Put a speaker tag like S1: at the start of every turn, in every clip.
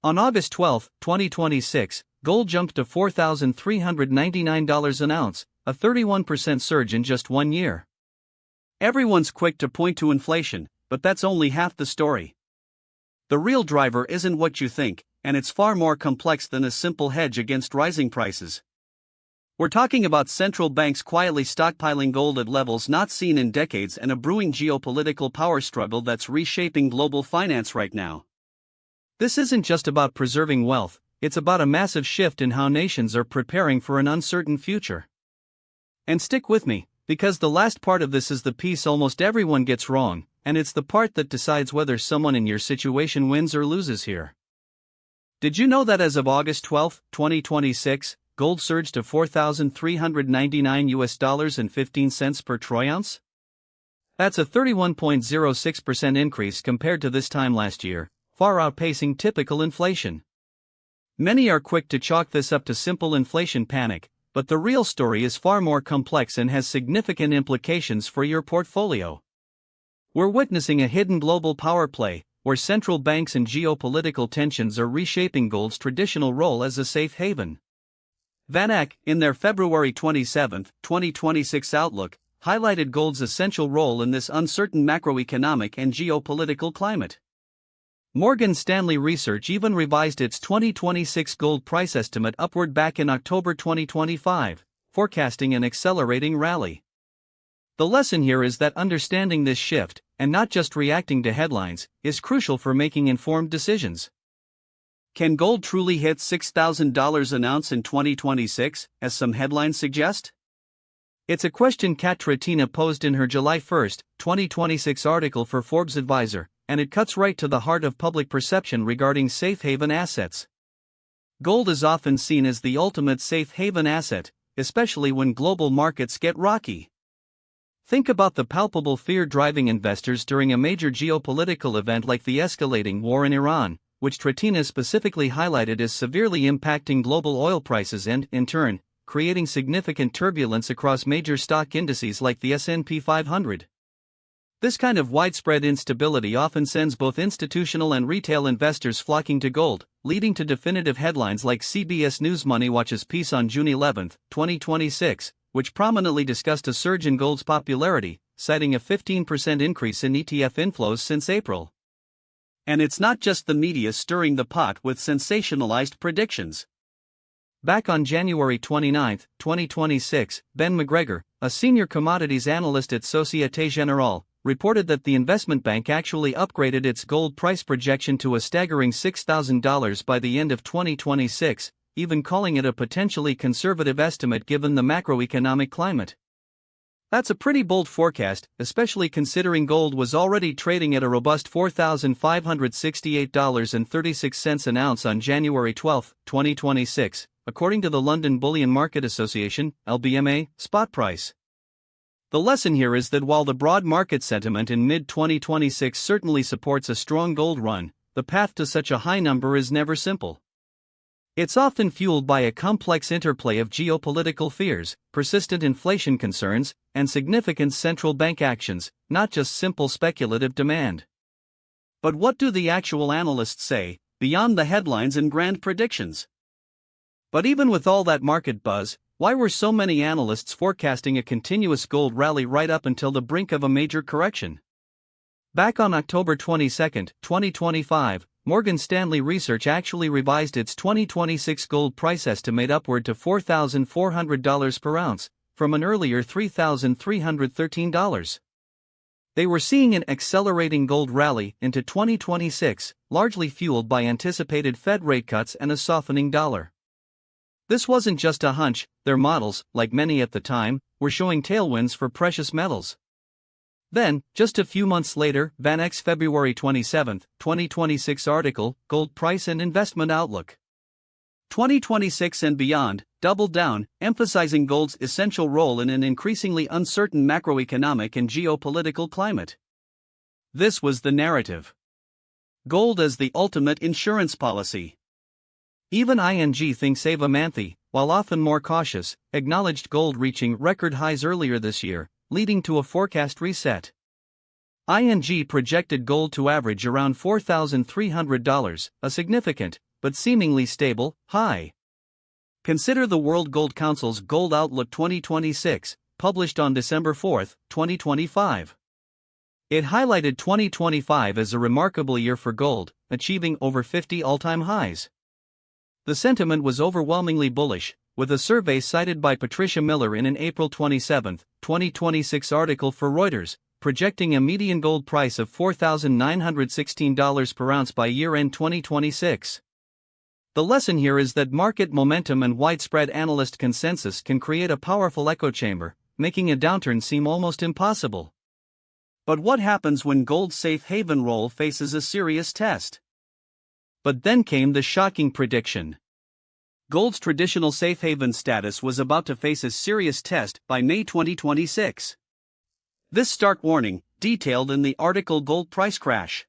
S1: On August 12, 2026, gold jumped to $4,399 an ounce, a 31% surge in just 1 year. Everyone's quick to point to inflation, but that's only half the story. The real driver isn't what you think, and it's far more complex than a simple hedge against rising prices. We're talking about central banks quietly stockpiling gold at levels not seen in decades and a brewing geopolitical power struggle that's reshaping global finance right now. This isn't just about preserving wealth, it's about a massive shift in how nations are preparing for an uncertain future. And stick with me, because the last part of this is the piece almost everyone gets wrong, and it's the part that decides whether someone in your situation wins or loses here. Did you know that as of August 12, 2026, gold surged to $4,399.15 per troy ounce? That's a 31.06% increase compared to this time last year, far outpacing typical inflation. Many are quick to chalk this up to simple inflation panic, but the real story is far more complex and has significant implications for your portfolio. We're witnessing a hidden global power play, where central banks and geopolitical tensions are reshaping gold's traditional role as a safe haven. VanEck, in their February 27, 2026 outlook, highlighted gold's essential role in this uncertain macroeconomic and geopolitical climate. Morgan Stanley Research even revised its 2026 gold price estimate upward back in October 2025, forecasting an accelerating rally. The lesson here is that understanding this shift, and not just reacting to headlines, is crucial for making informed decisions. Can gold truly hit $6,000 an ounce in 2026, as some headlines suggest? It's a question Katrina posed in her July 1, 2026 article for Forbes Advisor, and it cuts right to the heart of public perception regarding safe haven assets. Gold is often seen as the ultimate safe haven asset, especially when global markets get rocky. Think about the palpable fear driving investors during a major geopolitical event like the escalating war in Iran, which Katrina specifically highlighted as severely impacting global oil prices and, in turn, creating significant turbulence across major stock indices like the S&P 500. This kind of widespread instability often sends both institutional and retail investors flocking to gold, leading to definitive headlines like CBS News Money Watch's piece on June 11, 2026, which prominently discussed a surge in gold's popularity, citing a 15% increase in ETF inflows since April. And it's not just the media stirring the pot with sensationalized predictions. Back on January 29, 2026, Ben McGregor, a senior commodities analyst at Société Générale, reported that the investment bank actually upgraded its gold price projection to a staggering $6,000 by the end of 2026, even calling it a potentially conservative estimate given the macroeconomic climate. That's a pretty bold forecast, especially considering gold was already trading at a robust $4,568.36 an ounce on January 12, 2026, according to the London Bullion Market Association, LBMA, spot price. The lesson here is that while the broad market sentiment in mid-2026 certainly supports a strong gold run, the path to such a high number is never simple. It's often fueled by a complex interplay of geopolitical fears, persistent inflation concerns, and significant central bank actions, not just simple speculative demand. But what do the actual analysts say, beyond the headlines and grand predictions? But even with all that market buzz, why were so many analysts forecasting a continuous gold rally right up until the brink of a major correction? Back on October 22, 2025, Morgan Stanley Research actually revised its 2026 gold price estimate upward to $4,400 per ounce, from an earlier $3,313. They were seeing an accelerating gold rally into 2026, largely fueled by anticipated Fed rate cuts and a softening dollar. This wasn't just a hunch, their models, like many at the time, were showing tailwinds for precious metals. Then, just a few months later, VanEck's February 27, 2026 article, Gold Price and Investment Outlook 2026 and Beyond, doubled down, emphasizing gold's essential role in an increasingly uncertain macroeconomic and geopolitical climate. This was the narrative. Gold as the ultimate insurance policy. Even ING Think Save Amanthi, while often more cautious, acknowledged gold reaching record highs earlier this year, leading to a forecast reset. ING projected gold to average around $4,300, a significant, but seemingly stable, high. Consider the World Gold Council's Gold Outlook 2026, published on December 4, 2025. It highlighted 2025 as a remarkable year for gold, achieving over 50 all-time highs. The sentiment was overwhelmingly bullish, with a survey cited by Patricia Miller in an April 27, 2026 article for Reuters, projecting a median gold price of $4,916 per ounce by year-end 2026. The lesson here is that market momentum and widespread analyst consensus can create a powerful echo chamber, making a downturn seem almost impossible. But what happens when gold's safe haven role faces a serious test? But then came the shocking prediction. Gold's traditional safe haven status was about to face a serious test by May 2026. This stark warning, detailed in the article Gold Price Crash.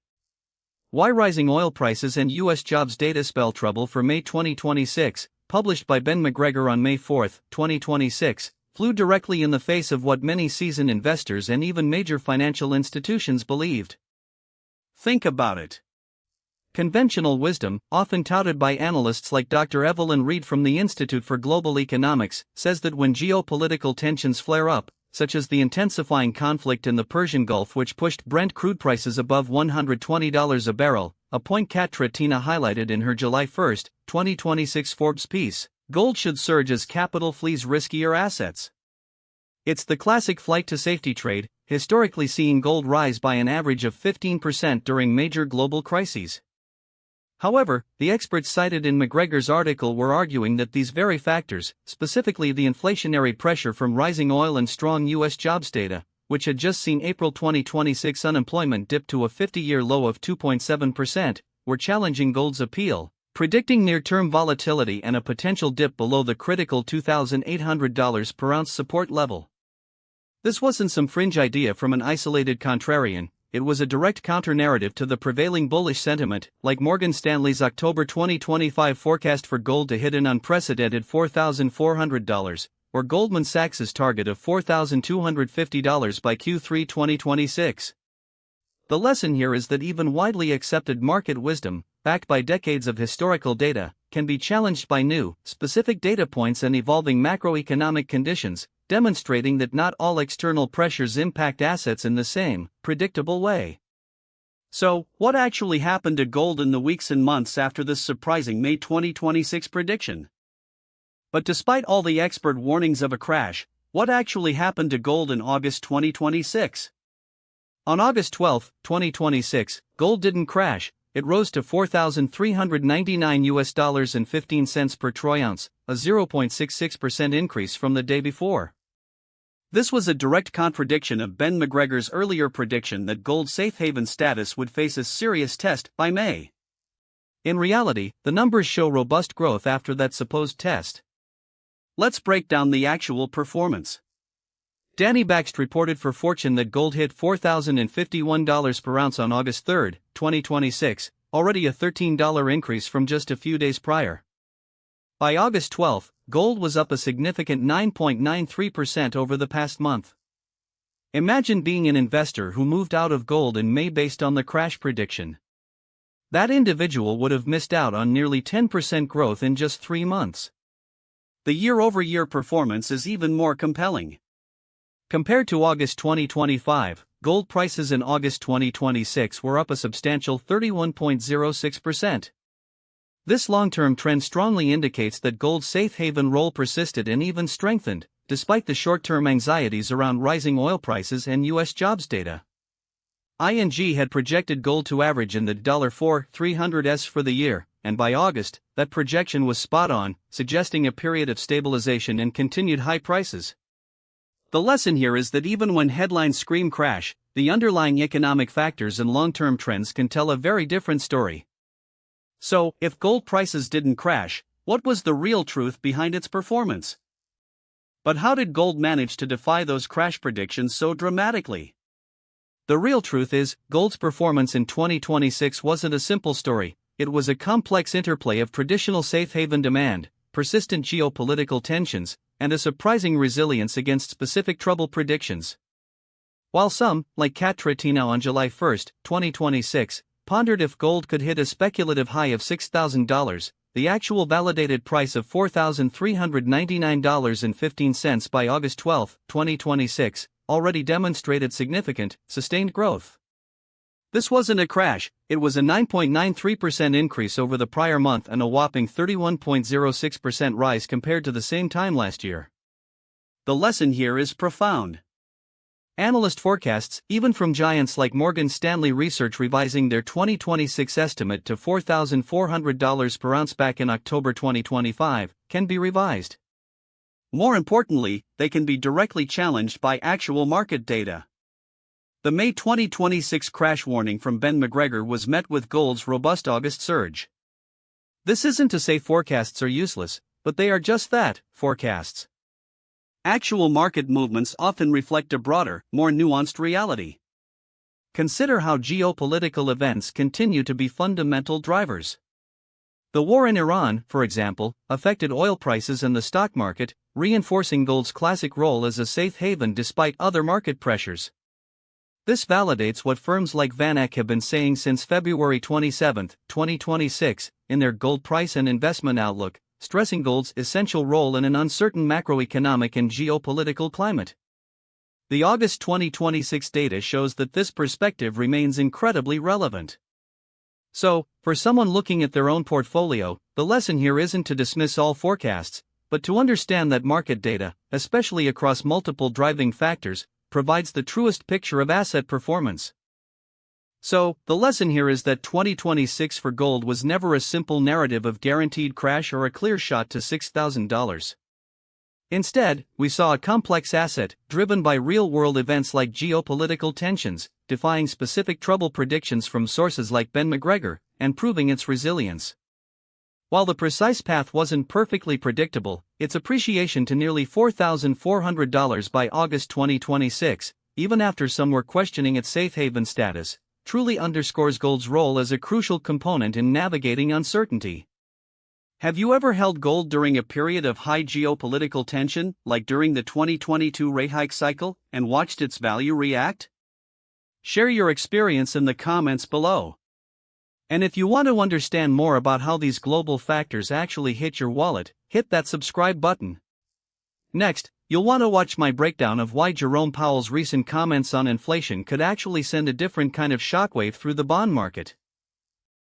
S1: Why Rising Oil Prices and U.S. Jobs Data Spell Trouble for May 2026, published by Ben McGregor on May 4, 2026, flew directly in the face of what many seasoned investors and even major financial institutions believed. Think about it. Conventional wisdom, often touted by analysts like Dr. Evelyn Reed from the Institute for Global Economics, says that when geopolitical tensions flare up, such as the intensifying conflict in the Persian Gulf which pushed Brent crude prices above $120 a barrel, a point Katrina highlighted in her July 1, 2026 Forbes piece, gold should surge as capital flees riskier assets. It's the classic flight to safety trade, historically seeing gold rise by an average of 15% during major global crises. However, the experts cited in McGregor's article were arguing that these very factors, specifically the inflationary pressure from rising oil and strong U.S. jobs data, which had just seen April 2026 unemployment dip to a 50-year low of 2.7%, were challenging gold's appeal, predicting near-term volatility and a potential dip below the critical $2,800 per ounce support level. This wasn't some fringe idea from an isolated contrarian. It was a direct counter-narrative to the prevailing bullish sentiment, like Morgan Stanley's October 2025 forecast for gold to hit an unprecedented $4,400, or Goldman Sachs's target of $4,250 by Q3 2026. The lesson here is that even widely accepted market wisdom, backed by decades of historical data, can be challenged by new, specific data points and evolving macroeconomic conditions, demonstrating that not all external pressures impact assets in the same, predictable way. So, what actually happened to gold in the weeks and months after this surprising May 2026 prediction? But despite all the expert warnings of a crash, what actually happened to gold in August 2026? On August 12, 2026, gold didn't crash. It rose to $4,399.15 per troy ounce, a 0.66% increase from the day before. This was a direct contradiction of Ben McGregor's earlier prediction that gold's safe haven status would face a serious test by May. In reality, the numbers show robust growth after that supposed test. Let's break down the actual performance. Danny Bakst reported for Fortune that gold hit $4,051 per ounce on August 3, 2026, already a $13 increase from just a few days prior. By August 12, gold was up a significant 9.93% over the past month. Imagine being an investor who moved out of gold in May based on the crash prediction. That individual would have missed out on nearly 10% growth in just 3 months. The year-over-year performance is even more compelling. Compared to August 2025, gold prices in August 2026 were up a substantial 31.06%. This long-term trend strongly indicates that gold's safe haven role persisted and even strengthened, despite the short-term anxieties around rising oil prices and U.S. jobs data. ING had projected gold to average in the $4,300s for the year, and by August, that projection was spot on, suggesting a period of stabilization and continued high prices. The lesson here is that even when headlines scream crash, the underlying economic factors and long-term trends can tell a very different story. So, if gold prices didn't crash, what was the real truth behind its performance? But how did gold manage to defy those crash predictions so dramatically? The real truth is, gold's performance in 2026 wasn't a simple story. It was a complex interplay of traditional safe haven demand, persistent geopolitical tensions, and a surprising resilience against specific trouble predictions. While some, like Katrina on July 1, 2026, pondered if gold could hit a speculative high of $6,000, the actual validated price of $4,399.15 by August 12, 2026, already demonstrated significant, sustained growth. This wasn't a crash, it was a 9.93% increase over the prior month and a whopping 31.06% rise compared to the same time last year. The lesson here is profound. Analyst forecasts, even from giants like Morgan Stanley Research, revising their 2026 estimate to $4,400 per ounce back in October 2025, can be revised. More importantly, they can be directly challenged by actual market data. The May 2026 crash warning from Ben McGregor was met with gold's robust August surge. This isn't to say forecasts are useless, but they are just that, forecasts. Actual market movements often reflect a broader, more nuanced reality. Consider how geopolitical events continue to be fundamental drivers. The war in Iran, for example, affected oil prices and the stock market, reinforcing gold's classic role as a safe haven despite other market pressures. This validates what firms like VanEck have been saying since February 27, 2026, in their gold price and investment outlook, stressing gold's essential role in an uncertain macroeconomic and geopolitical climate. The August 2026 data shows that this perspective remains incredibly relevant. So, for someone looking at their own portfolio, the lesson here isn't to dismiss all forecasts, but to understand that market data, especially across multiple driving factors, provides the truest picture of asset performance. So, the lesson here is that 2026 for gold was never a simple narrative of guaranteed crash or a clear shot to $6,000. Instead, we saw a complex asset, driven by real-world events like geopolitical tensions, defying specific trouble predictions from sources like Ben McGregor, and proving its resilience. While the precise path wasn't perfectly predictable, its appreciation to nearly $4,400 by August 2026, even after some were questioning its safe haven status, truly underscores gold's role as a crucial component in navigating uncertainty. Have you ever held gold during a period of high geopolitical tension, like during the 2022 rate hike cycle, and watched its value react? Share your experience in the comments below. And if you want to understand more about how these global factors actually hit your wallet, hit that subscribe button. Next, you'll want to watch my breakdown of why Jerome Powell's recent comments on inflation could actually send a different kind of shockwave through the bond market.